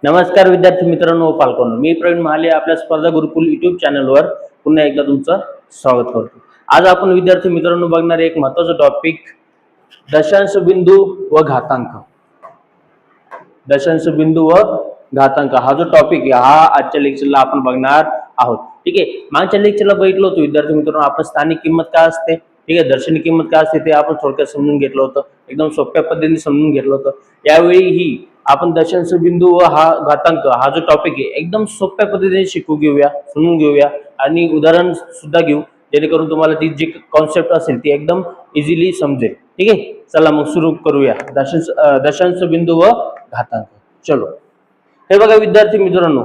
नमस्कार विद्यार्थी मित्रांनो, पालकांनो, मी प्रवीण महाले आपल्या स्पर्धा गुरुकुल युट्यूब चॅनलवर पुन्हा एकदा तुमचं स्वागत करतो। आज आपण विद्यार्थी मित्रांनो बघणार एक महत्त्वाचा टॉपिक दशांश बिंदू व घातांक। दशांश बिंदू व घातांक हा जो टॉपिक आहे हा आजच्या लेक्चरला आपण बघणार आहोत। ठीक आहे, मागच्या लेक्चरला बघितलं होतं विद्यार्थी मित्रांनो आपण स्थानिक किंमत काय असते, ठीक आहे, दर्शनी किंमत काय असते ते आपण थोडक्यात समजून घेतलं होतं, एकदम सोप्या पद्धतीने समजून घेतलं होतं। यावेळी ही आपण दशांश बिंदू व हा घातांक हा जो टॉपिक आहे एकदम सोप्या पद्धतीने शिकू घेऊया, समजून घेऊया आणि उदाहरण सुद्धा घेऊ, जेणेकरून तुम्हाला ती जी कॉन्सेप्ट असेल ती एकदम इझिली समजेल। ठीक आहे, चला मग सुरू करूया दशांश बिंदू व घातांक। चलो, हे बघा विद्यार्थी मित्रांनो,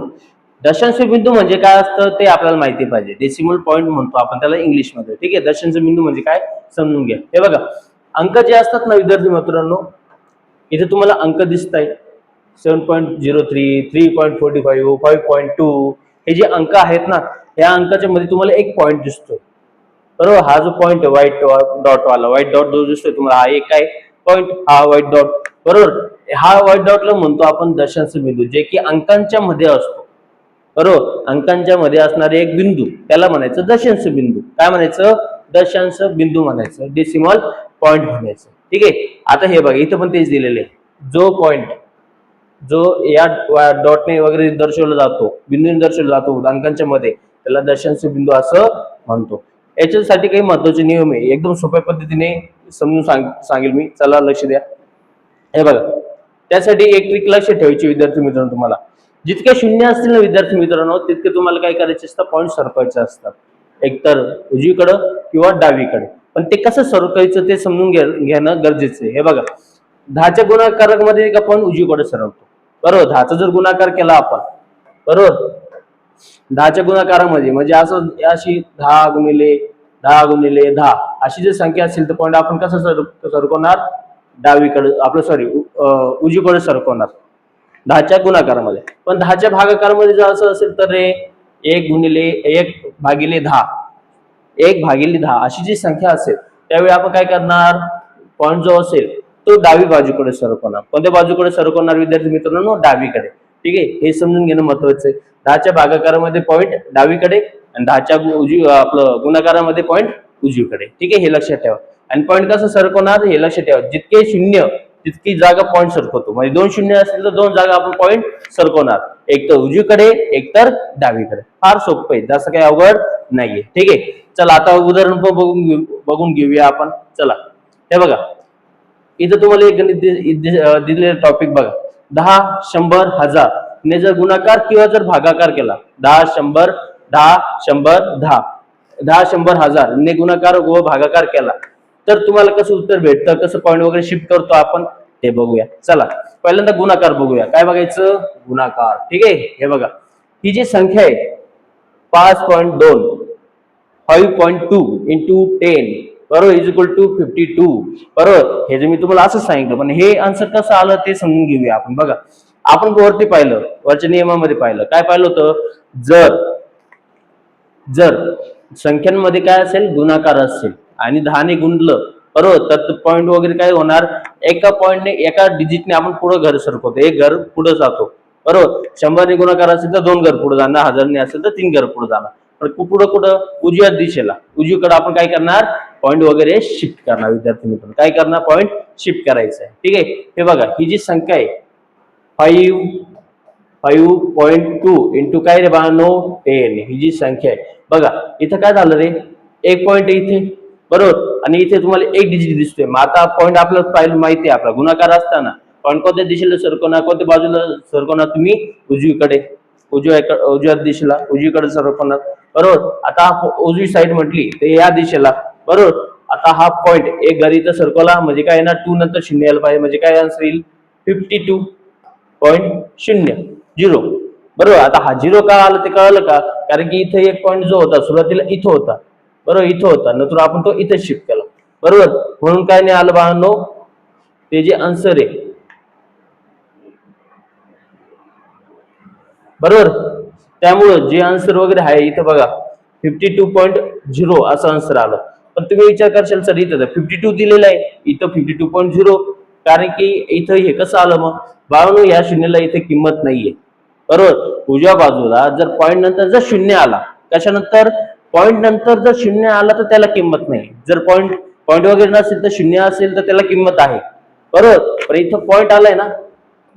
दशांश बिंदू म्हणजे काय असतं ते आपल्याला माहिती पाहिजे। डेसिमल पॉईंट म्हणतो आपण त्याला इंग्लिश मध्ये। ठीक आहे, दशांश बिंदू म्हणजे काय समजून घ्या। हे बघा अंक जे असतात ना विद्यार्थी मित्रांनो, इथे तुम्हाला अंक दिसत आहेत 7.03, 3.45, 5.2 हे जे अंक आहेत ना, या अंकाच्या मध्ये तुम्हाला एक पॉईंट दिसतो, बरोबर। हा जो पॉईंट आहे व्हाईट डॉट वाला, व्हाईट डॉट जो दिसतोय तुम्हाला हा एक आहे पॉईंट, हा व्हाईट डॉट, बरोबर। हा व्हाईट डॉटला म्हणतो आपण दशांश बिंदू, जे की अंकांच्या मध्ये असतो, बरोबर। अंकांच्या मध्ये असणारे एक बिंदू त्याला म्हणायचं दशांश बिंदू। काय म्हणायचं? दशांश बिंदू म्हणायचं, डेसिमल पॉईंट म्हणायचं। ठीक आहे, आता हे बघा इथं पण तेच दिलेले, जो पॉईंट जो या डॉटने वगैरे दर्शवला जातो, बिंदूने दर्शवला जातो अंकांच्या मध्ये, त्याला दशांश बिंदू असं म्हणतो। याच्यासाठी काही महत्त्वाचे नियम आहे, एकदम सोप्या पद्धतीने समजून सांगेल मी, चला लक्ष द्या। हे बघा त्यासाठी एक ट्रिक लक्ष ठेवायची विद्यार्थी मित्रांनो, तुम्हाला जितके शून्य असतील ना विद्यार्थी मित्रांनो तितके तुम्हाला काय करायचे असतात, पॉईंट सरकवायचे असतात, एकतर उजवीकडं किंवा डावीकडे। पण ते कसं सरकवायचं ते समजून घेणं गरजेचं आहे। हे बघा 10च्या गुणाकारामध्ये एक आपण उजवीकडे सरकतो, बरोबर। 10चा जर गुणाकार केला आपण, बरोबर, 10च्या गुणाकारामध्ये म्हणजे असं अशी 10 गुणिले 10 गुणिले 10 अशी जर संख्या असेल तर पॉईंट आपण कसं सरकवणार, डावीकडे आपलं सॉरी उजवीकडे सरकवणार 10च्या गुणाकारामध्ये। पण 10च्या भागाकारामध्ये जर असं असेल तर रे 1 भागिले 10 अशी जी संख्या असेल त्यावेळी आपण काय करणार, पॉईंट जो असेल तो डावी बाजूकडे सरकवणार। कोणत्या बाजूकडे सरकवणार विद्यार्थी मित्रांनो? डावीकडे। ठीक आहे, हे समजून घेणं महत्त्वाचं आहे। 10च्या भागाकारामध्ये पॉईंट डावीकडे आणि 10च्या आपलं गुणाकारामध्ये पॉईंट उजवीकडे। ठीक आहे, हे लक्षात ठेवा। आणि पॉईंट कसं सरकवणार हे लक्षात ठेवा, जितके शून्य तितकी जागा पॉईंट सरकवतो, म्हणजे 2 शून्य असेल तर 2 जागा आपण पॉईंट सरकवणार, एक तर उजवीकडे एक तर डावीकडे। फार सोपं आहे, जास्त काही अवघड नाहीये। ठीक आहे, चला आता उदाहरण बघून घेऊया आपण। चला हे बघा इथं तुम्हाला एक गणित दिलेलं टॉपिक बघा, 10, 100, 1000 ने जर गुणाकार किंवा जर भागाकार केला, 10, 100, 10, 100, 10, 10, 100, 1000 ने गुणाकार व भागाकार केला तर तुम्हाला कसं उत्तर भेटतं, कसं पॉईंट वगैरे शिफ्ट करतो आपण ते बघूया। चला पहिल्यांदा गुणाकार बघूया, काय बघायचं, गुणाकार। ठीक आहे, हे बघा ही जी संख्या आहे 5.2 5.2 इंटू 10 बरोबर इज इक्वल टू 52, बरोबर। हे जे मी तुम्हाला असं सांगितलं, पण हे आन्सर कसं आलं ते समजून घेऊया आपण। बघा आपण वरती पाहिलं, वरच्या नियमामध्ये पाहिलं, काय पाहिलं होतं, जर संख्यांमध्ये काय असेल, गुणाकार असेल आणि 10 ने गुणलं, बरोबर, तर पॉईंट वगैरे काय होणार, एका पॉईंटने एका डिजिटने आपण पुढे घर सरकवतो, एक घर पुढे जातो, बरोबर। 100 ने गुणाकार असेल तर 2 घर पुढे जाणार, 1000 ने असेल तर 3 घर पुढे जाणार। पण पुढे कुठं, उजव्या दिशेला, उजवीकडे आपण काय करणार, पॉईंट वगैरे शिफ्ट करणार विद्यार्थी मित्रांनो, काय करणार, पॉईंट शिफ्ट करायचं आहे। ठीक आहे, हे बघा ही जी संख्या आहे 5.2 इंटू काय रे बाळांनो 10, ही जी संख्या आहे बघा इथं काय झालं रे, एक पॉईंट इथे, बरोबर, आणि इथे तुम्हाला एक डिजिट दिसतोय। मग आता पॉईंट आपल्याला पाहिलं माहिती आहे, आपला गुणाकार असताना पॉईंट कोणत्या दिशेला सरकवणार, कोणत्या बाजूला सरकवणार, तुम्ही उजवीकडे, उजव्या दिशेला उजवीकडे सरकवणार, बरोबर। आता उजवी साईड म्हटली तर या दिशेला, बरोबर। आता हा पॉईंट एक घर इथं सरकवला म्हणजे काय येणार, 2 नंतर 0 यायला पाहिजे, म्हणजे काय आन्सर येईल 52.00, बरोबर। आता हा 0 का आला ते कळलं का, कारण की इथे एक पॉईंट जो होता सुरुवातीला इथं होता, बरोबर, इथं होता, नंतर आपण तो इथे शिफ्ट केला, बरोबर, म्हणून काय नाही आलं बाळांनो, ते जे आन्सर आहे, बरोबर। त्यामुळं जे आन्सर वगैरे आहे इथं बघा 52.0 असं आन्सर आलं। पण तुम्ही विचार करशाल सर इथं 52 दिलेलं आहे, इथं 52.0 कारण की इथं हे कसं आलं मग बाळांनो, या शून्याला इथे किंमत नाहीये, बरोबर. उजव्या बाजूला जर पॉईंट नंतर जर शून्य आला, त्याच्यानंतर पॉईंट नंतर जर शून्य आला तर त्याला किंमत नाही. जर पॉईंट पॉईंट वगैरे नसेल तर शून्य असेल तर त्याला किंमत आहे, बरोबर. पण इथं पॉईंट आलाय ना,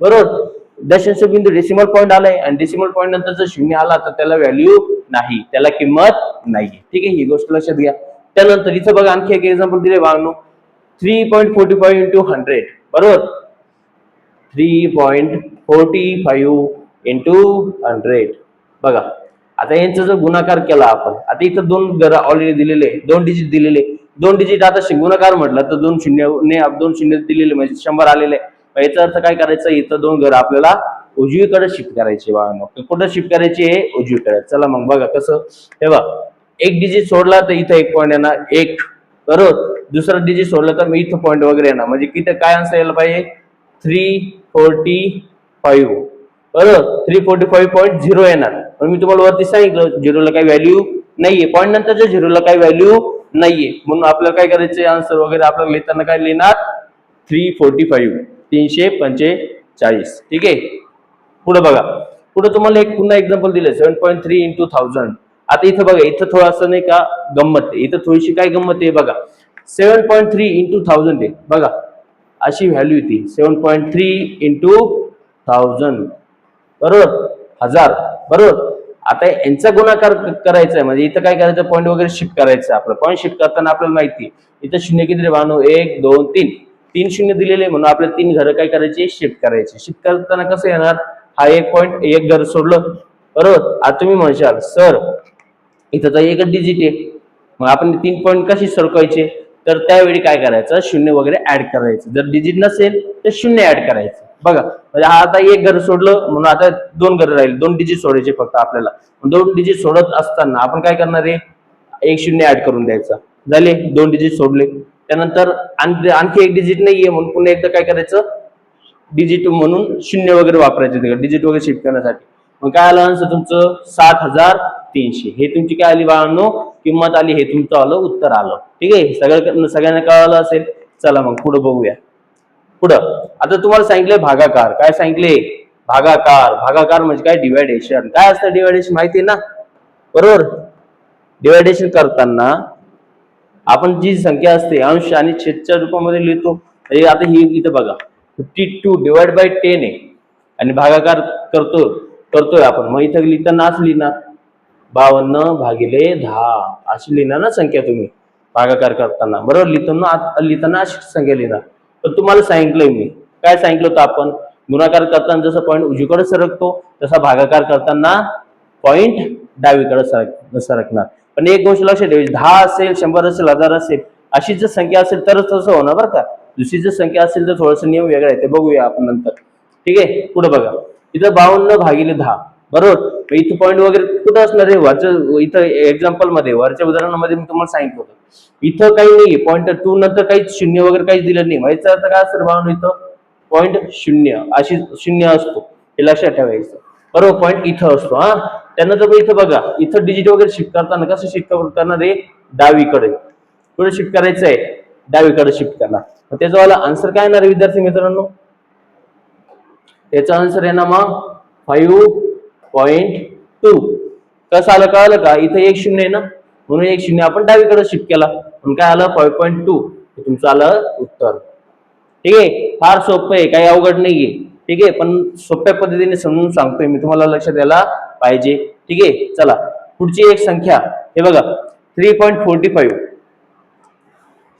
बरोबर. दशांश बिंदू डेसिमल पॉईंट आलाय आणि डेसिमल पॉईंट नंतर जर शून्य आला तर त्याला व्हॅल्यू नाही, त्याला किंमत नाहीये. ठीक आहे, ही गोष्ट लक्षात घ्या. त्यानंतर इथं बघा आणखी एक एक्झाम्पल दिले बाळांनो, 3.45 इंटू 100, बरोबर. 3.45 इंटू 100 बघा. आता यांचा जर गुणाकार केला आपण, आता इथं दोन घर ऑलरेडी दिलेले, दोन डिजिट दिलेले, दोन डिजिट आता गुणाकार म्हटलं तर दोन शून्य दिलेले म्हणजे 100 आलेले. याचा अर्थ काय करायचं, इथं दोन घर आपल्याला उजवीकडे शिफ्ट करायचे बाळांनो. कुठं शिफ्ट करायचे, उजवीकडे. चला मग बघा कसं. हे बघा, एक डिजिट सोडला तर इथं एक पॉईंट येणार, एक, बरोबर. दुसरा डिजिट सोडला तर मी इथं पॉईंट वगैरे येणार, म्हणजे किती काय आन्सर यायला पाहिजे, 345, बरोबर. 345.0 येणार. पण मी तुम्हाला वरती सांगितलं झिरोला काही व्हॅल्यू नाहीये, पॉईंट नंतरच्या झिरोला काही व्हॅल्यू नाहीये, म्हणून आपल्याला काय करायचं, आन्सर वगैरे आपल्याला लिहिताना काय लिहिणार, 345, 345. ठीक आहे. पुढे बघा, पुढे तुम्हाला एक पुन्हा एक्झाम्पल दिले 7.3 इंटू 1000. आता इथं बघा, इथं थोडंसं नाही का गंमत आहे, इथं थोडीशी काय गंमत आहे बघा. 7.3 इंटू 1000 आहे बघा, अशी व्हॅल्यू येते 7.3 इंटू 1000, बरोबर, 1000, बरोबर. आता यांचा गुणाकार करायचा आहे, म्हणजे इथं काय करायचं, पॉईंट वगैरे शिफ्ट करायचं. आपलं पॉईंट शिफ्ट करताना आपल्याला माहिती इथं शून्य किती बाळांनो, 1 2 3, 3 शून्य दिलेले, म्हणून आपल्याला 3 घरं काय करायची, शिफ्ट करायची. शिफ्ट करताना कसं येणार, हा एक पॉईंट एक घर सोडलं, बरोबर. आता तुम्ही म्हणशाल सर इथं तर एकच डिजिट आहे, मग आपण 3 पॉईंट कशी सरकवायचे, तर त्यावेळी काय करायचं, शून्य वगैरे ऍड करायचं. जर डिजिट नसेल तर शून्य ऍड करायचं. बघा, म्हणजे हा आता एक घर सोडलं म्हणून आता दोन घर राहिले, दोन डिजिट सोडायचे फक्त आपल्याला. दोन डिजिट सोडत असताना आपण काय करणार आहे, एक शून्य ऍड करून द्यायचा. झाले, दोन डिजिट सोडले. त्यानंतर आणखी एक डिजिट नाहीये म्हणून पुन्हा एकदा काय करायचं, डिजिट म्हणून शून्य वगैरे वापरायचे डिजिट वगैरे शिफ्ट करण्यासाठी. मग काय आलं आन्सर तुमचं, 7300. हे तुमची काय आली बाळांनो, किंमत आली, हे तुमचं आलं उत्तर आलं. ठीक आहे, सगळ्यांना कळालं असेल. चला मग पुढे बघूया. पुढं आता तुम्हाला सांगितलंय भागाकार. काय सांगितले, भागाकार. भागाकार म्हणजे काय, डिवायडेशन. काय असतं डिवायडेशन माहिती आहे ना, बरोबर. डिवायडेशन करताना आपण जी संख्या असते अंश आणि छेदच्या रूपामध्ये लिहितो. आता ही इथं बघा 52 डिवाइड बाय 10 आहे आणि भागाकार करतोय आपण, मग इथं लिहिताना असं लिहिणार 52/10 अशी लिहिणार ना संख्या तुम्ही भागाकार करताना, बरोबर. लिहिताना अशी संख्या लिहिणार. तर तुम्हाला सांगितलंय मी, काय सांगितलं होतं आपण, गुणाकार करताना जसं पॉईंट उजवीकडे सरकतो तसा भागाकार करताना पॉईंट डावीकडे सरकणार. पण एक गोष्ट लक्षात ठेवायची, 10 असेल, 100 असेल, 1000 असेल, अशी जर संख्या असेल तरच तसं होणार बरं का. दुसरी जर संख्या असेल तर थोडंसं नियम वेगळा आहे, ते बघूया आपण नंतर. ठीक आहे, पुढे बघा. इथं 52/10, बरोबर. इथं पॉईंट वगैरे कुठं असणार आहे, वरच्या इथं एक्झाम्पल मध्ये, वरच्या उदाहरणामध्ये मी तुम्हाला सांगितलं होतं इथं काही नाहीये, पॉईंट 2 नंतर काहीच शून्य वगैरे काहीच दिलं नाही. व्हायचं अर्थ काय असेल बाळांनो, इथं पॉईंट शून्य, अशी शून्य असतो, हे लक्षात ठेवायचं, बरोबर. पॉईंट इथं असतो. हा, त्यानंतर इथं बघा, इथं डिजिट वगैरे शिफ्ट करताना कसं शिफ्ट करणार आहे, डावीकडे. पुढे शिफ्ट करायचं आहे, डावीकडे शिफ्ट करणार. मग त्याचा वाला आन्सर काय येणार विद्यार्थी मित्रांनो, याचा आन्सर आहे ना मग 5.2. कसं आलं, कळालं का, इथं एक शून्य आहे ना, म्हणून एक शून्य आपण डावीकडे शिफ्ट केला, म्हणून काय आलं 5.2, तुमचं आलं उत्तर. ठीक आहे, फार सोपं आहे, काही अवघड नाहीये. ठीक आहे, पण सोप्या पद्धतीने समजून सांगतोय मी, तुम्हाला लक्षात द्यायला पाहिजे. ठीक आहे, चला पुढची एक संख्या, हे बघा 3.45.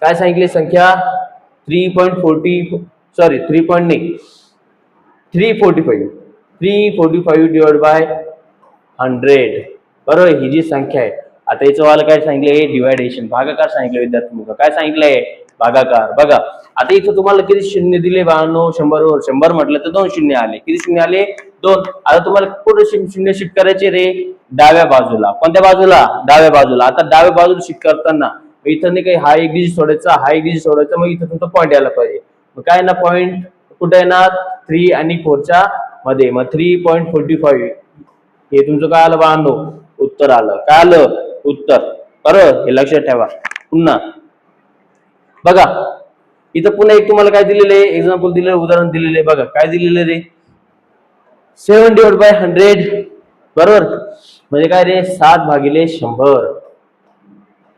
काय सांगितली संख्या, 3.45 डिवाइड बाय 100, बरोबर. ही जी संख्या आहे, आता याचं वाला काय सांगितलंय, डिवायडेशन, भागाकार सांगितलं विद्यार्थी मित्र. काय सांगितलंय, भागाकार. बघा, आता इथं तुम्हाला किती शून्य दिले बाळांनो, 100 म्हटलं तर 2 शून्य आले. किती शून्य आले, 2. आता तुम्हाला कुठे शून्य शिफ्ट करायचे रे, डाव्या बाजूला. कोणत्या बाजूला, डाव्या बाजूला. आता डाव्या बाजूला शिफ्ट करताना इथं नाही काही, हा एक डिजिट सोडायचा, हा एक डिजिट सोडायचा, मग इथं तुमचा पॉईंट यायला पाहिजे. मग काय ना, पॉईंट कुठे येणार, 3 आणि 4च्या मध्ये, मग 3.45 हे तुमचं काय आलं बाळांनो, उत्तर आलं. काय आलं, उत्तर, बरोबर. हे लक्षात ठेवा. पुन्हा बघा, इथं पुन्हा एक तुम्हाला काय दिलेलं आहे, एक्झाम्पल दिलेलं, उदाहरण दिलेलं आहे. बघा काय दिलेलं रे, 7/100, बरोबर. म्हणजे काय रे, 7/100,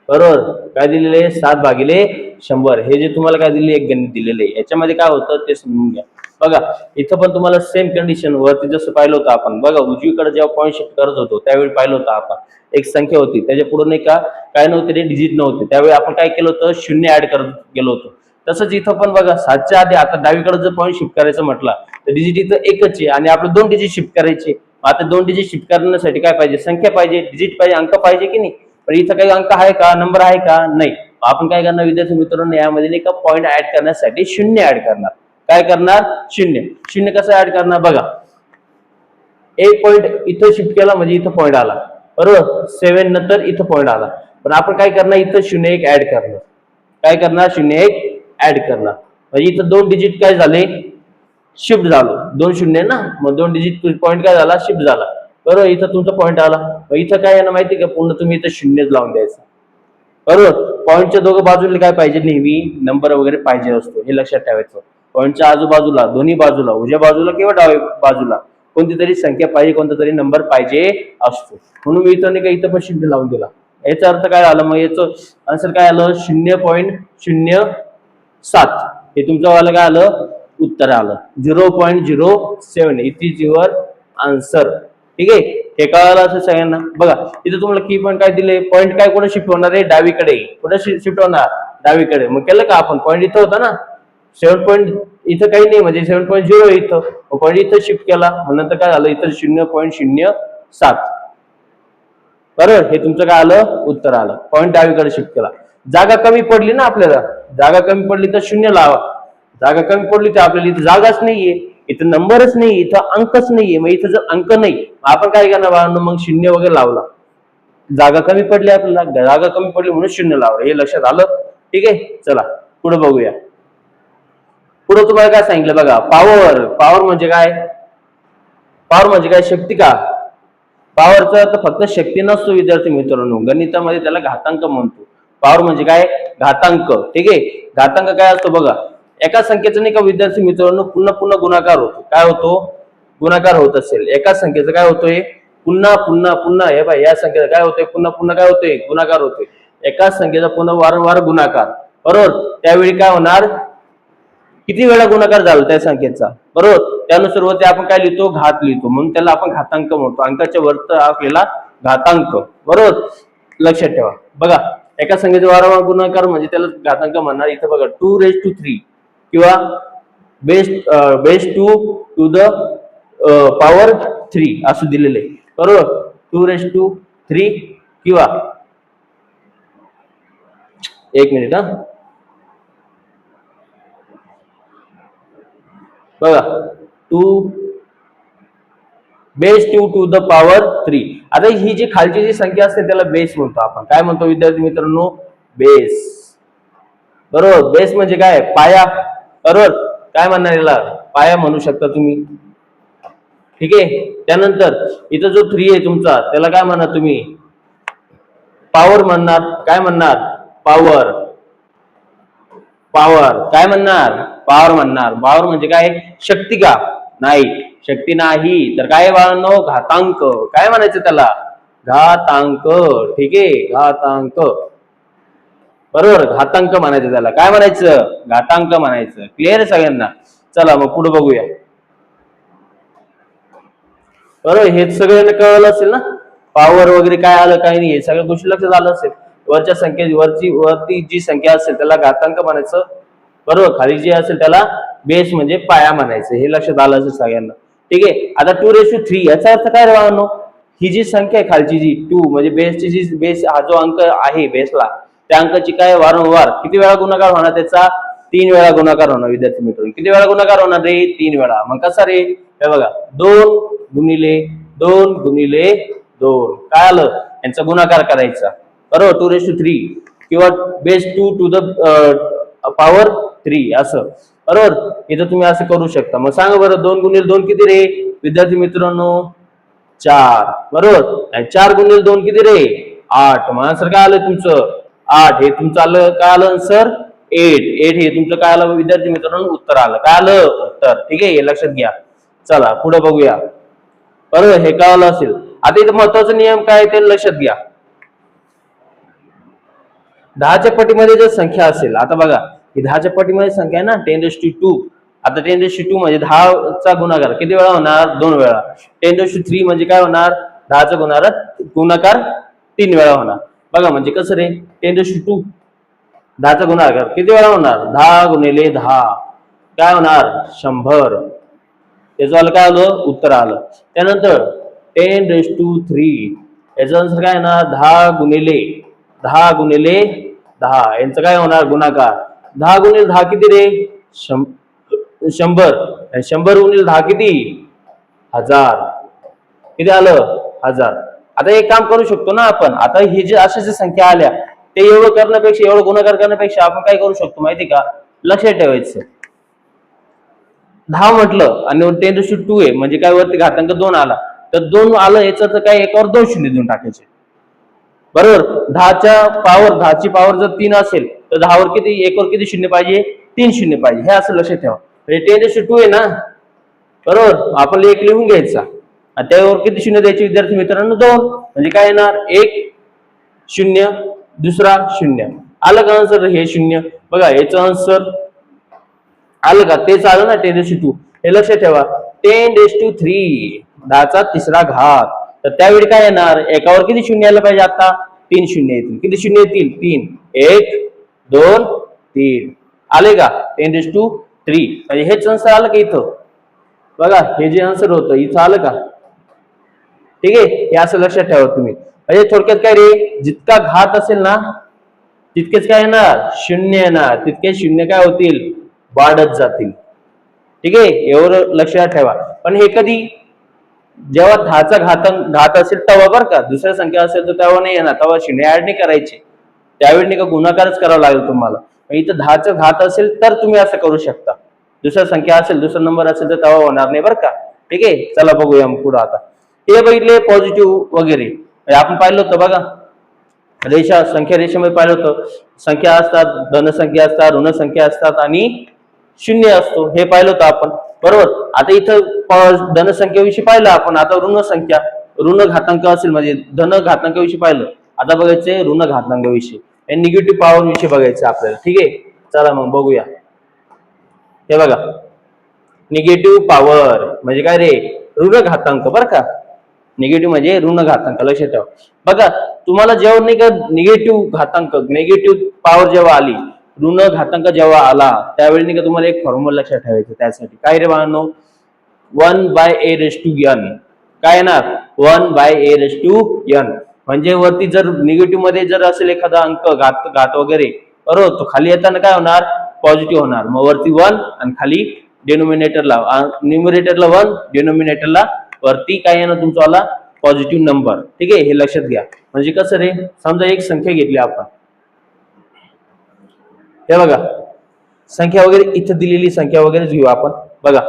बरोबर. काय दिलेले आहे, 7/100. हे जे तुम्हाला काय दिले, एक गणित दिलेले आहे. याच्यामध्ये काय होतं ते समजून घ्या. बघा इथं पण तुम्हाला सेम कंडिशन वरती जसं पाहिलं होतं आपण. बघा उजवीकडे जेव्हा पॉईंट शिफ्ट करत होतो त्यावेळी पाहिलं होतं आपण, एक संख्या होती त्याच्या पुढे नाही का काय नव्हते रे, डिजिट नव्हते. त्यावेळी आपण काय केलं होतं, शून्य ऍड करत गेलो होतो. तसंच इथं पण बघा 7च्या आधी आता डावीकडे जर पॉईंट शिफ्ट करायचं म्हटलं तर डिजिट इथं एकच आहे आणि आपलं 2 डिजिट शिफ्ट करायचे. आता 2 डिजिट शिफ्ट करण्यासाठी काय पाहिजे, संख्या पाहिजे, डिजिट पाहिजे, अंक पाहिजे की नाही. पण इथं काही अंक आहे का, नंबर आहे का, नाही. आपण काय करणार विद्यार्थी मित्रांनो, यामध्ये नाही का पॉईंट ऍड करण्यासाठी शून्य ऍड करणार. काय करणार, शून्य. शून्य कसं ऍड करणार, बघा एक पॉईंट इथं शिफ्ट केला म्हणजे इथं पॉईंट आला, बरोबर. 7 नंतर इथं पॉईंट आला, पण आपण काय करणार, इथं 0 1 ऍड करणार. काय करणार, 0 1 ऍड करणार. म्हणजे इथं 2 डिजिट काय झाले, शिफ्ट झालो. 2 शून्य ना, मग 2 डिजिट पॉईंट काय झाला, शिफ्ट झाला, बरोबर. इथं तुमचा पॉईंट आला, मग इथं काय येणार माहिती का, पुन्हा तुम्ही इथं शून्यच लावून द्यायचं, बरोबर. पॉईंटच्या दोघं बाजूला काय पाहिजे, नेहमी नंबर वगैरे पाहिजे असतो, हे लक्षात ठेवायचं. पॉईंटच्या आजूबाजूला, दोन्ही बाजूला, उजव्या बाजूला किंवा डाव्या बाजूला कोणती तरी संख्या पाहिजे, कोणता तरी नंबर पाहिजे असतो. म्हणून मी इथं नाही का इथं पण शून्य लावून दिला. याचा अर्थ काय आलं, मग याचं आन्सर काय आलं, 0.07. हे तुमचं वाला काय आलं, उत्तर आलं 0.07. It is your answer. ठीक आहे, हे कळालं असेल सगळ्यांना. बघा इथे तुम्हाला की पॉईंट काय दिले, पॉईंट काय कुठे शिफ्ट होणार आहे, डावीकडे. कुठे शिफ्ट होणार, डावीकडे. मग केलं का आपण, पॉईंट इथं होता ना, 7 पॉईंट इथं काही नाही म्हणजे 7.0 इथं, पॉईंट इथं शिफ्ट केला, मग नंतर काय झालं, इथं 0.07. बरोबर. हे तुमचं काय आलं, उत्तर आलं. पॉईंट डावीकडे शिफ्ट केला. जागा कमी पडली ना आपल्याला, जागा कमी पडली तर 0 लावा. जागा कमी पडली तर आपल्याला इथं जागाच नाहीये, इथं नंबरच नाही, इथं अंकच नाहीये. मग इथं जर अंक नाही, आपण काय करणार बाळांनो, मग 0 वगैरे लावला. जागा कमी पडली आपल्याला, जागा कमी पडली म्हणून 0 लावलं. हे लक्षात आलं. ठीक आहे, चला पुढे बघूया. पुढे तुम्हाला काय सांगितलं बघा, पॉवर. पॉवर म्हणजे काय, पॉवर म्हणजे काय, शक्ती का. पॉवरचा तर फक्त शक्ती नसतो विद्यार्थी मित्रांनो, गणितामध्ये त्याला घातांक म्हणतो. पॉवर म्हणजे काय, घातांक. ठीक आहे, घातांक काय असतो बघा, एका संख्येचा नाही का विद्यार्थी मित्रांनो पुन्हा पुन्हा गुणाकार होतो. काय होतो, गुणाकार होत असेल एका संख्येचा, काय होतोय, पुन्हा पुन्हा पुन्हा. हे बाय, या संख्येचा काय होतोय, पुन्हा पुन्हा काय होतोय, गुणाकार होतोय. एका संख्येचा पुन्हा वारंवार गुणाकार, बरोबर. त्यावेळी काय होणार, किती वेळा गुणाकार झाला त्या संख्येचा, बरोबर. त्यानुसार वरती आपण काय लिहितो, घात लिहितो, म्हणून त्याला आपण घातांक म्हणतो. अंकाच्या वरत असलेला घातांक, बरोबर. लक्षात ठेवा. बघा एका संख्येचा वारंवार गुणाकार म्हणजे त्याला घातांक म्हणणार. इथं बघा 2⁻³ किंवा बेस 2 टू द पॉवर 3 असं दिलेलं आहे, बरोबर. 2⁻³ किंवा, एक मिनिट हा, बघा 2⁻² टू द पॉवर 3. आता ही जी खालची जी संख्या असते त्याला बेस म्हणतो आपण. काय म्हणतो विद्यार्थी मित्रांनो, बेस, बरोबर. बेस म्हणजे काय, पाया, बरोबर. काय म्हणणार याला, पाया म्हणू शकता तुम्ही. ठीक आहे. त्यानंतर इथं जो 3 आहे तुमचा, त्याला काय म्हणणार तुम्ही, पॉवर म्हणणार. काय म्हणणार, पॉवर. पॉवर काय म्हणणार, पॉवर म्हणणार. पॉवर म्हणजे काय, शक्ती का, नाही, शक्ती नाही तर काय बाळांनो, घातांक. काय म्हणायचं त्याला, घातांक. ठीक आहे, घातांक, बरोबर. घातांक म्हणायचं त्याला. काय म्हणायचं, घातांक म्हणायचं. क्लिअर आहे सगळ्यांना. चला मग पुढे बघूया. बरोबर, हे सगळ्यांना कळलं असेल ना, पॉवर वगैरे काय आलं काय नाही, हे सगळ्या गोष्टी लक्षात आलं असेल. वरच्या संख्ये वरती जी संख्या असेल त्याला घातांक म्हणायचं, बरोबर. खाली जी असेल त्याला बेस म्हणजे पाया म्हणायचं. हे लक्षात आलं असेल सगळ्यांना. ठीक आहे. आता 2⁻³ याचा अर्थ काय राहणार, ही जी संख्या आहे खालची जी 2 म्हणजे बेसची जी बेस, हा जो अंक आहे बेसला, त्या अंकाची काय वारंवार किती वेळा गुणाकार होणार, त्याचा 3 वेळा गुणाकार होणार विद्यार्थी मित्रांनो. किती वेळा गुणाकार होणार रे, 3 वेळा. मग कसा रे, हे बघा 2 गुणिले 2 गुणिले 2, काय आलं, यांचा गुणाकार करायचा, बरोबर. 2⁻³ किंवा बेस 2 टू द पॉवर 3 असं, बरोबर. इथं तुम्ही असं करू शकता. मग सांगा बरं, 2 गुणिले 2 किती रे विद्यार्थी मित्रांनो, 4, बरोबर. 4 गुणिले 2 किती रे, 8. मग आन्सर काय आलं तुमचं, 8. हे तुमचं आलं, काय आलं आन्सर, 8 हे तुमचं काय आलं विद्यार्थी मित्रांनो उत्तर आलं. काय आलं उत्तर. ठीक आहे, हे लक्षात घ्या. चला पुढे बघूया. बरोबर, हे कळलं असेल. आता इथं महत्वाचा नियम काय ते लक्षात घ्या. 10च्या पटीमध्ये जर संख्या असेल, आता बघा ही 10च्या पटीमध्ये संख्या आहे ना 10^2. आता 10^2 म्हणजे 10चा गुणाकार किती वेळा होणार? 2 वेळा. 10^3 म्हणजे काय होणार? 10चा गुणाकार 3 वेळा होणार. बघा म्हणजे कसं रे, 10^2 10चा गुणाकार किती वेळा होणार? 10 गुणिले 10 काय होणार? 100. याचं आलं काय आलं? उत्तर आलं. त्यानंतर 10^3 याचा आन्सर काय येणार? 10 गुणिले 10 यांचं काय होणार? गुणाकार. 10 गुणिले 10 किती रे? 100. 100 गुणिले 10 किती? 1000. किती आलं? 1000. आता एक काम करू शकतो ना आपण. आता हे जे अशा ज्या संख्या आल्या ते एवढं करण्यापेक्षा, एवढं गुणाकार करण्यापेक्षा आपण काय करू शकतो माहिती का? लक्षात ठेवायचं. 10 म्हटलं आणि 10^2 आहे म्हणजे काय वरती घातांक 2 आला, तर 2 आलं याचं तर काय एकावर 2 शून्य देऊन टाकायचे. बरोबर. 10ची पावर जर 3 असेल तर 10वर किती, 1वर किती शून्य पाहिजे? 3 शून्य पाहिजे. हे असं लक्षात ठेवा. म्हणजे 10^2 आहे ना, बरोबर, आपण एक लिहून घ्यायचा आणि त्यावर किती शून्य द्यायचे विद्यार्थी मित्रांनो? 2. म्हणजे काय येणार? 1 0 दुसरा 0. आलं का आन्सर? हे 0. बघा याचं आन्सर आलं का? तेच आलं ना 10^2. हे लक्षात ठेवा. 10^3 10चा तिसरा घात. तर त्यावेळी काय येणार? एकावर किती शून्य यायला पाहिजे? आता 3 शून्य येतील. किती शून्य येतील? 3. 1 2 3 आले का? 10^3 म्हणजे हेच आन्सर आलं का इथं? बघा हे जे आन्सर होतं इथं आलं का? ठीक आहे, हे असं लक्षात ठेवा तुम्ही. म्हणजे थोडक्यात काय रे, जितका घात असेल ना तितकेच काय येणार? शून्य येणार. तितके शून्य काय होतील? वाढत जातील. ठीक आहे, एवढं लक्षात ठेवा. पण हे कधी? जेव्हा 10चा घात असेल तेव्हा बरं का. दुसऱ्या संख्या असेल तर तेव्हा नाही येणार, तेव्हा शून्य ऍड नाही करायचे. त्यावेळी नाही का गुणाकारच करावा लागेल तुम्हाला. इथं 10चा घात असेल तर तुम्ही असं करू शकता. दुसऱ्या संख्या असेल, दुसरा नंबर असेल तर तेव्हा होणार नाही बरं का. ठीक आहे, चला बघूया पुढे. आता हे बघितले पॉझिटिव्ह वगैरे आपण पाहिलं होतं बघा. रेषा, संख्या रेषेमध्ये पाहिलं होतं. संख्या असतात, धनसंख्या असतात, ऋणसंख्या असतात आणि शून्य असतो. हे पाहिलं होतं आपण. बरोबर. आता इथं धनसंख्येविषयी पाहिलं आपण. आता ऋणसंख्या, ऋण घातांक असेल म्हणजे धन घातांकाविषयी पाहिलं. आता बघायचंय ऋण घातांकाविषयी, निगेटिव्ह पॉवर विषयी बघायचं आपल्याला. ठीक आहे, चला मग बघूया. हे बघा, निगेटिव्ह पॉवर म्हणजे काय रे? ऋण घातांक बरं का. निगेटिव्ह म्हणजे ऋण घातांक. लक्षात ठेवा. बघा तुम्हाला जेव्हा नाही का निगेटिव्ह घातांक, निगेटिव्ह पॉवर जेव्हा आली, ऋण घातांक जेव्हा आला, त्यावेळी नाही का तुम्हाला एक फॉर्म्युला लक्षात ठेवायचं. त्यासाठी काय रे बाळांनो? 1/a⁴n. काय येणार? 1/a⁴n. म्हणजे वरती जर निगेटिव्ह मध्ये जर असेल एखादा अंक, घात वगैरे, बरोबर, तो खाली येताना काय होणार? पॉझिटिव्ह होणार. मग वरती 1 आणि खाली डिनोमिनेटरला, न्यूमरेटरला 1, डिनोमिनेटरला वरती काय येणार तुमचा पॉझिटिव्ह नंबर. ठीक आहे, हे लक्षात घ्या. म्हणजे कसं रे, समजा एक संख्या घेतली आपण. हे बघा संख्या वगैरे इथं दिलेली संख्या वगैरे घेऊ आपण. बघा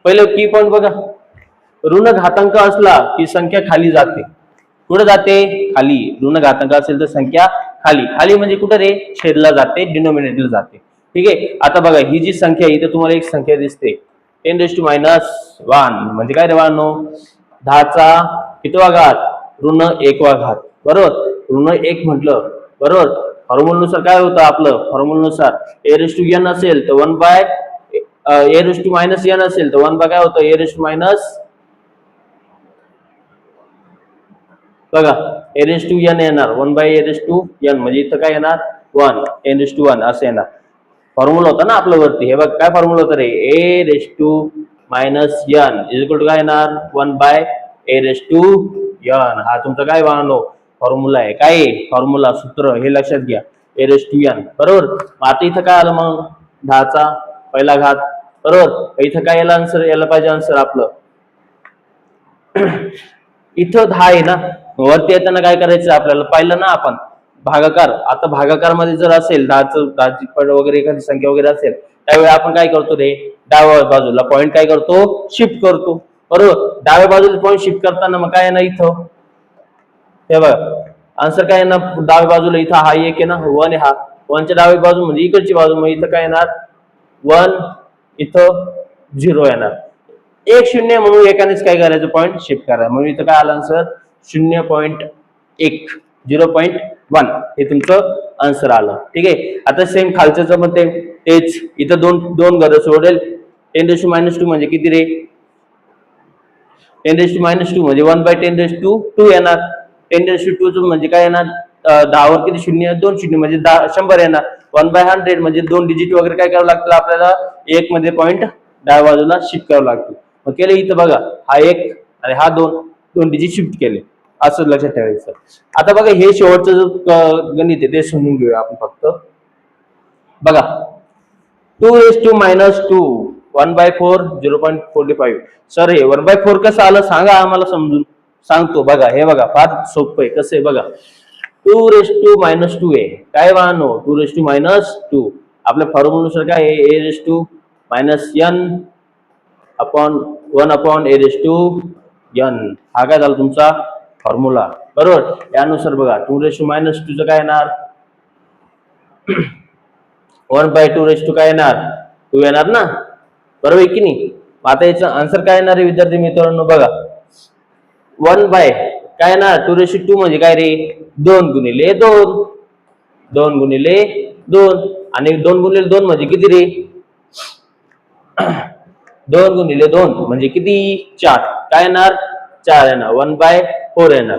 पहिलं की पॉइंट बघा, ऋण घातांक असला की संख्या खाली जाते. कुठे जाते? खाली. ऋण घातांक असेल तर संख्या खाली. खाली म्हणजे कुठे रे? छेदला जाते, डिनोमिनेटरला जाते. ठीक आहे. आता बघा ही जी संख्या इथे तुम्हाला एक संख्या दिसते 10⁻⁻1 म्हणजे काय रे बाळांनो? 10चा कितवा घात? ऋण 1वा घात. बरोबर. ऋण 1 म्हटलं, बरोबर, फॉर्म्युलानुसार काय होतं आपलं? फॉर्म्युलानुसार a⁻n असेल तर 1/a⁻n असेल तर 1 काय होतं? a⁻, बघा a⁻n येणार. 1/a⁻n म्हणजे इथं काय येणार? 1 n1 असं येणार. फॉर्म्युला होता ना आपल्या वरती. हे बघ काय फॉर्म्युला होता रे? a⁻n इक्वल काय येणार? 1/a⁻n. हा तुमचा काय बाळांनो? फॉर्म्युला आहे. काय फॉर्म्युला? सूत्र. हे लक्षात घ्या. a⁻n. बरोबर. आता इथं काय आलं मग? 10चा पहिला घात. बरोबर. इथं काय याला आन्सर यायला पाहिजे? आन्सर आपलं इथं 10 आहे ना, वरती येताना काय करायचं आपल्याला? पाहिलं ना आपण भागाकार. आता भागाकार मध्ये जर असेल 10ची पट वगैरे एखादी संख्या वगैरे असेल, त्यावेळी आपण काय करतो रे? डाव्या बाजूला पॉईंट काय करतो? शिफ्ट करतो. बरोबर. डाव्या बाजूला पॉईंट शिफ्ट करताना मग काय आहे ना इथं? हे बघा आन्सर काय येणार डाव्या बाजूला इथं हा एक आहे ना 1 आहे हा 1च्या डावी बाजू म्हणजे इकडची बाजू मग इथं काय येणार 1 इथं 0 येणार 1 0 म्हणून एकानेच काय करायचं पॉईंट शिफ्ट करायचं म्हणून इथं काय आलं आन्सर 0.1 0.1 हे तुमचं आन्सर आलं ठीक आहे आता सेम खालचं पण तेच इथं दोन घरं सोडेल 10⁻² म्हणजे किती रे 10⁻² म्हणजे 1/10⁻2 येणार 10⁻2 म्हणजे काय येणार 10 वर किती शून्य 2 शून्य म्हणजे 100 येणार 1/100 म्हणजे 2 डिजिट वगैरे काय करावं लागतं आपल्याला 1 मध्ये पॉईंट डाव्या बाजूला शिफ्ट करावं लागतं मग केलं इथं बघा हा 1 आणि हा 2 डिजिट शिफ्ट केले असं लक्षात ठेवायचं आता बघा हे शेवटचं जो गणित आहे ते समजून घेऊया आपण फक्त बघा 2⁻², 1/4 0.45 सर हे 1/4 कसं आलं सांगा आम्हाला समजून सांगतो बघा हे बघा फार सोपं आहे कसं आहे बघा 2⁻² आहे काय वाहनो 2⁻². आपल्या फॉर्म्युलानुसार काय आहे a⁻n/1/a⁛n हा काय झाला तुमचा फॉर्म्युला बरोबर यानुसार बघा 2⁻² काय येणार 1/2 काय येणार 2 येणार ना बरोबर आहे की नाही आता याचं आन्सर काय येणार आहे विद्यार्थी मित्रांनो बघा 1 बाय काय येणार 2⁻² म्हणजे काय रे 2 गुणिले 2 2 गुणिले 2 आणि 2 गुणिले 2 म्हणजे किती रे 2 गुणिले 2 म्हणजे किती 4 काय येणार 4 येणार 1/4 येणार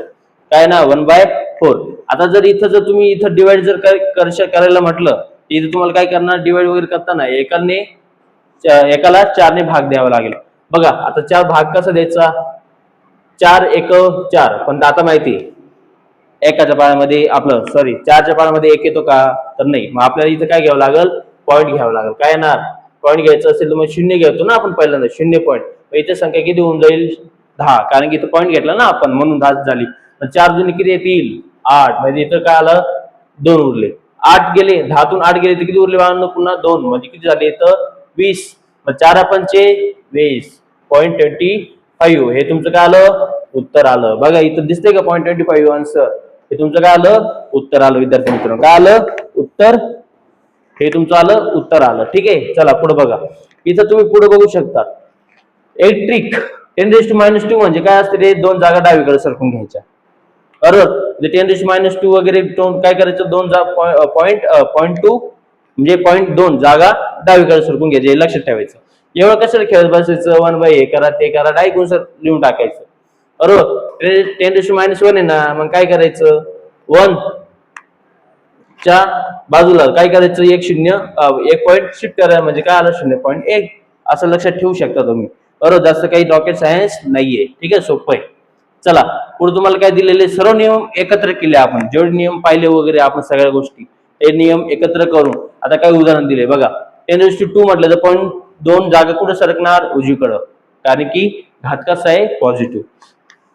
काय येणार 1/4 आता जर तुम्ही इथं डिवाइड जर करायला म्हटलं इथं तुम्हाला काय करणार डिवाइड वगैरे करताना एकाला 4 ने भाग द्यावा लागेल बघा आता 4 भाग कसा द्यायचा 4 1 4 पण आता माहिती एकाच्या पायामध्ये आपलं सॉरी 4च्या पायामध्ये 1 येतो का तर नाही मग आपल्याला इथं काय घ्यावं लागेल पॉईंट घ्यावं लागेल काय येणार पॉईंट घ्यायचं असेल तर मग 0 घेतो ना आपण पहिल्यांदा 0 पॉईंट इथे संख्या किती होऊन जाईल 10 कारण की इथं पॉईंट घेतला ना आपण म्हणून 10 झाली 4 जुने किती येतील 8 म्हणजे इथं काय आलं 2 उरले 8 गेले 10तून 8 गेले तर किती उरले बाळांनो पुन्हा 2 म्हणजे किती झाले इथं 20 मग 4 पंचे 20.25 हे तुमचं काय आलं उत्तर आलं बघा इथं दिसतंय का 0.25 आन्सर हे तुमचं काय आलं उत्तर आलं विद्यार्थी मित्रांनो काय आलं उत्तर हे तुमचं आलं उत्तर आलं ठीक आहे चला पुढे बघा इथं तुम्ही पुढे बघू शकता एक ट्रिक 10⁻² म्हणजे काय असते रे 2 जागा डावीकडे सरकून घ्यायच्या बरोबर 10⁻² वगैरे काय करायचं 2.2 म्हणजे 0.2 जागा डावीकडे सरकून घ्यायची हे लक्षात ठेवायचं एवढं कशाला खेळत बसायचं 1 हे करा ते करा डायरेक्ट गुण लिहून टाकायचं बरोबर 10⁻1 आहे ना मग काय करायचं 1 च्या बाजूला काय करायचं 1 पॉईंट शिफ्ट करायला म्हणजे काय आलं 0.1 असं लक्षात ठेवू शकता तुम्ही बरोबर जास्त काही रॉकेट सायन्स नाहीये ठीक आहे सोपं आहे चला पुढे तुम्हाला काय दिलेले सर्व नियम एकत्र केले आपण जेवढे नियम पाहिले वगैरे आपण सगळ्या गोष्टी ते नियम एकत्र करून आता काय उदाहरण दिले बघा 10⁻² म्हटलं तर 0.2 जागा कुठे सरकणार उजवीकडं कारण की घात कसा आहे पॉझिटिव्ह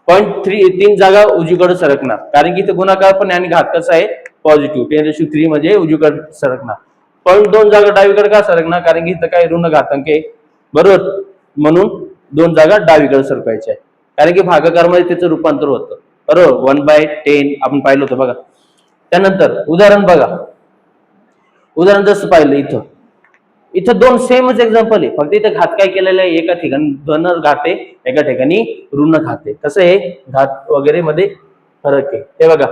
0.3 जागा उजवीकडे सरकणार कारण की इथे गुणाकार पण आणि घात कसा आहे पॉझिटिव्ह 10⁻³ म्हणजे उजवीकडे सरकणार 0.2 जागा डावीकडे का सरकणार कारण की इथं काय ऋण घातांक आहे बरोबर म्हणून 2 जागा डावीकडे सरकायच्या कारण की भागाकारमध्ये त्याचं रूपांतर होतं बरोबर 1/10 आपण पाहिलं होतं बघा त्यानंतर उदाहरण बघा उदाहरण जसं पाहिलं इथं 2 सेमच एक्झाम्पल आहे फक्त इथं घात काय केलेलं आहे एका ठिकाणी धन घात आहे एका ठिकाणी ऋण घात आहे कसं आहे घात वगैरे मध्ये फरक आहे हे बघा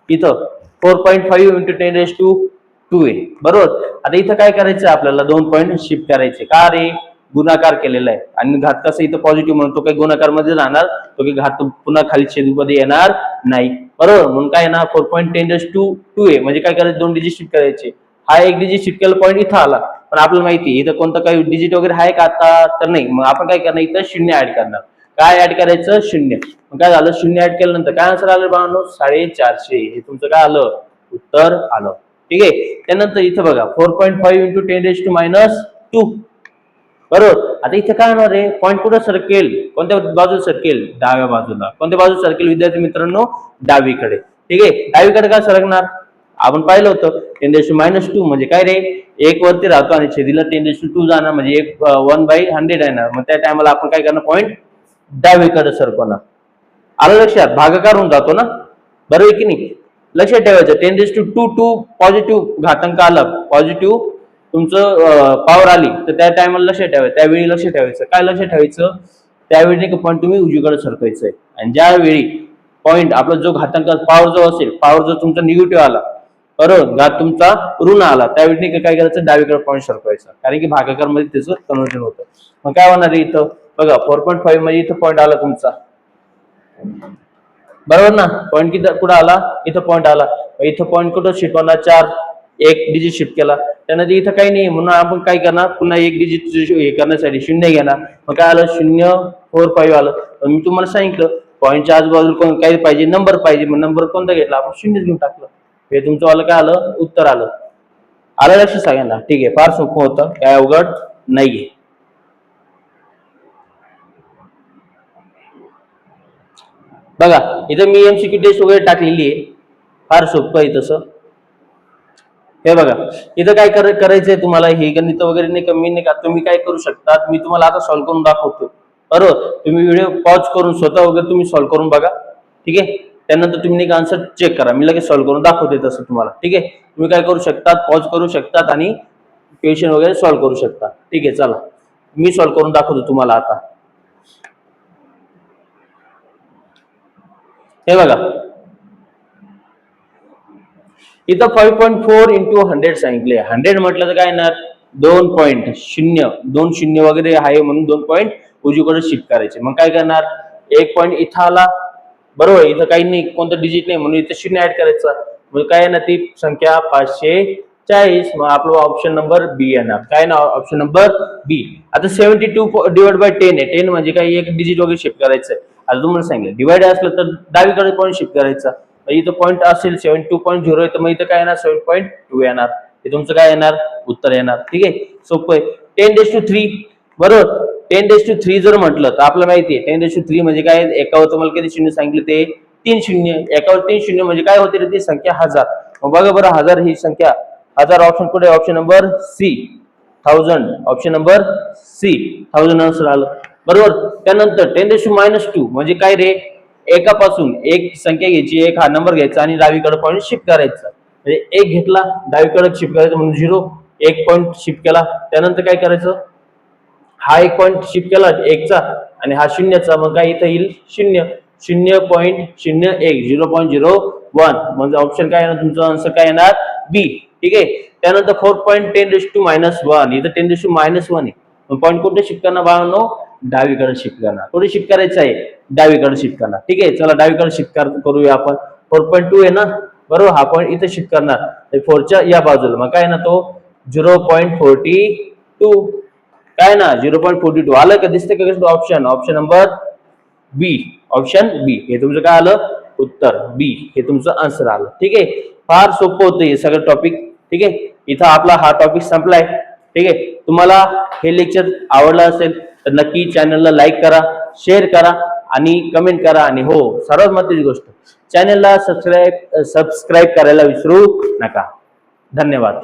इथं 4.5 × 10⁻² आहे बरोबर आता इथं काय करायचं आपल्याला 2 पॉईंट शिफ्ट करायचे का रे गुणाकार केलेला आहे आणि घात कसं इथं पॉझिटिव्ह म्हणून तो काही गुणाकार मध्ये राहणार तो काही घात पुन्हा खाली छेदमध्ये येणार नाही बरोबर म्हणून काय येणार 4.10⁻² आहे म्हणजे काय करायचं 2 डिजिट शिफ्ट करायचे हा 1 डिजिट शिफ्ट केला पॉईंट इथं आला पण आपल्याला माहिती इथं कोणतं काही डिजिट वगैरे आहे का आता तर नाही मग आपण काय करणार इथं 0 ऍड करणार काय ऍड करायचं 0 मग काय झालं 0 ऍड केल्यानंतर काय आन्सर आलं बाळांनो 450 हे तुमचं काय आलं उत्तर आलं ठीक आहे त्यानंतर इथं बघा 4.5 × 10⁻². बरोबर आता इथे काय होणार आहे पॉईंट कुठं सरकेल कोणत्या बाजूला सरकेल डाव्या बाजूला कोणत्या बाजूला सरकेल विद्यार्थी मित्रांनो डावीकडे ठीक आहे डावीकडे काय सरकणार आपण पाहिलं होतं 10⁻² म्हणजे काय रे 1 वरती राहतो आणि छेदीला 10⁻² जाणार म्हणजे 1/100 येणार मग त्या टायमाला आपण काय करणार पॉईंट डावीकडे सरकवणार आलं लक्षात भागाकार होऊन जातो ना बरोबर की नाही लक्षात ठेवायचं 10⁻²² पॉझिटिव्ह घातांक आला, पॉझिटिव्ह तुमचं पॉवर आली तर त्या टायमाला लक्षात ठेवायचं, त्यावेळी लक्षात ठेवायचं काय, लक्षात ठेवायचं त्यावेळी नाही का पॉईंट तुम्ही उजवीकडे सरकवायचं आहे. आणि ज्यावेळी पॉईंट आपला जो घातांक पॉवर जो असेल, पॉवर जर तुमचा निगेटिव्ह आला, बरोबर, घात तुमचा ऋण आला, त्यावेळी नाही का काय करायचं, डावीकडे पॉईंट सरकवायचा, कारण की भागाकार मध्ये त्याचं कन्वर्जन होतं. मग काय होणार आहे इथं बघा 4.5 मध्ये इथं पॉईंट आला तुमचा, बरोबर ना, पॉईंट किती कुठं आला, इथं पॉईंट आला, इथं पॉईंट कुठं शिफ्ट होणार, 4 एक डिजिट शिफ्ट केला, त्यानंतर इथं काही नाही म्हणून आपण काय करणार, पुन्हा एक डिजिट हे करण्यासाठी 0 घेणार. मग काय आलं 0.45 आलं. मी तुम्हाला सांगितलं पॉईंटच्या आजूबाजूला काही पाहिजे, नंबर पाहिजे, मग नंबर कोणता घेतला आपण, 0 घेऊन टाकलं, हे तुमचं वाला काय आलं, उत्तर आलं. आलं लक्षात सगळ्यांना? ठीक आहे, फार सोपं होतं, काय अवघड नाहीये. बघा इथं मी MCQ टेस्ट वगैरे टाकलेली आहे, फार सोपं आहे तसं. हे बघा इथं काय करायचंय तुम्हाला, हे गणित वगैरे नाही का, मी नाही का, तुम्ही काय करू शकता, मी तुम्हाला आता सॉल्व्ह करून दाखवतो, बरोबर, तुम्ही व्हिडिओ पॉज करून स्वतः वगैरे तुम्ही सॉल्व्ह करून बघा, ठीक आहे. त्यानंतर तुम्ही नाही का आन्सर चेक करा, मी लगेच सॉल्व्ह करून दाखवते तसं तुम्हाला, ठीक आहे. तुम्ही काय करू शकतात, पॉज करू शकतात आणि क्वेश्चन वगैरे सॉल्व्ह करू शकता, ठीक आहे. चला मी सॉल्व्ह करून दाखवतो तुम्हाला आता. हे बघा इथं 5.4 × 100 सांगितले, 100 म्हटलं तर काय येणार, 2.0 वगैरे आहे म्हणून 2 पॉईंट उजवीकडे शिफ्ट करायचे. मग काय करणार, 1 पॉईंट इथं आला, बरोबर, इथं काही नाही, कोणतं डिजिट नाही म्हणून इथं 0 ऍड करायचं, मग काय येणार ती संख्या 540. मग आपलं ऑप्शन नंबर बी येणार, काय ना ऑप्शन नंबर बी. आता 72/10 आहे, 10 म्हणजे काय, एक डिजिट वगैरे शिफ्ट करायचं आहे. आता तुम्हाला सांगितलं डिवाइड असलं तर डावीकडे पॉईंट शिफ्ट करायचा, इथं पॉईंट असेल 72.0 आहे तर मग इथं काय येणार 7.2 येणार, हे तुमचं काय येणार उत्तर येणार, ठीक आहे. सोपं आहे. 10⁻³ बरोबर, 10⁻³ जर म्हटलं तर आपल्याला माहिती आहे 10⁻³ म्हणजे काय, एकावर तुम्हाला किती शून्य सांगितलं ते 3 शून्य, एकावर 3 शून्य म्हणजे काय होते ती संख्या 1000. मग बघा बरं 1000 ही संख्या, 1000 ऑप्शन कुठे, option number C 1000, option number C 1000 answer आलं, बरोबर. त्यानंतर 10⁻² म्हणजे काय रे, एकापासून एक संख्या घ्यायची, एक हा नंबर घ्यायचा आणि डावीकडे पॉईंट शिफ्ट करायचा, म्हणजे एक घेतला डावीकडे शिफ्ट करायचं म्हणून 0, एक पॉईंट शिफ्ट केला, त्यानंतर काय करायचं, हा एक पॉईंट शिफ्ट केला एकचा आणि हा शून्याचा, मग काय इथं येईल 0, 0.01, 0.01, म्हणजे ऑप्शन काय येणार तुमचा आन्सर काय येणार बी, ठीक आहे. त्यानंतर 4.10⁻1 इथं 10⁻1 आहे, पॉईंट कुठे शिफ्ट करणार बाळांनो, डावीकडे शिफ्ट करणार, कुठे शिफ्ट करायचं आहे, डावीकडे शिफ्ट करणार, ठीक आहे. चला डावीकडे शिफ्ट करूया आपण, 4.2 आहे ना, बरोबर, हा पॉईंट इथे शिफ्ट करणार 4च्या या बाजूला, मग काय ना तो 0.42, काय ना 0.42 आलं का, दिसते का ऑप्शन, ऑप्शन नंबर बी, ऑप्शन बी हे तुमचं काय आलं उत्तर बी, हे तुमचं आन्सर आलं, ठीक आहे. फार सोपं होतं हे सगळं टॉपिक, ठीक आहे. इथं आपला हा टॉपिक संपलाय, ठीक आहे. तुम्हाला हे लेक्चर आवडलं असेल तर नक्की चॅनलला लाईक करा, शेअर करा आणि कमेंट करा, आणि हो सर्वात महत्त्वाची गोष्ट, चॅनलला सबस्क्राईब करायला विसरू नका. धन्यवाद.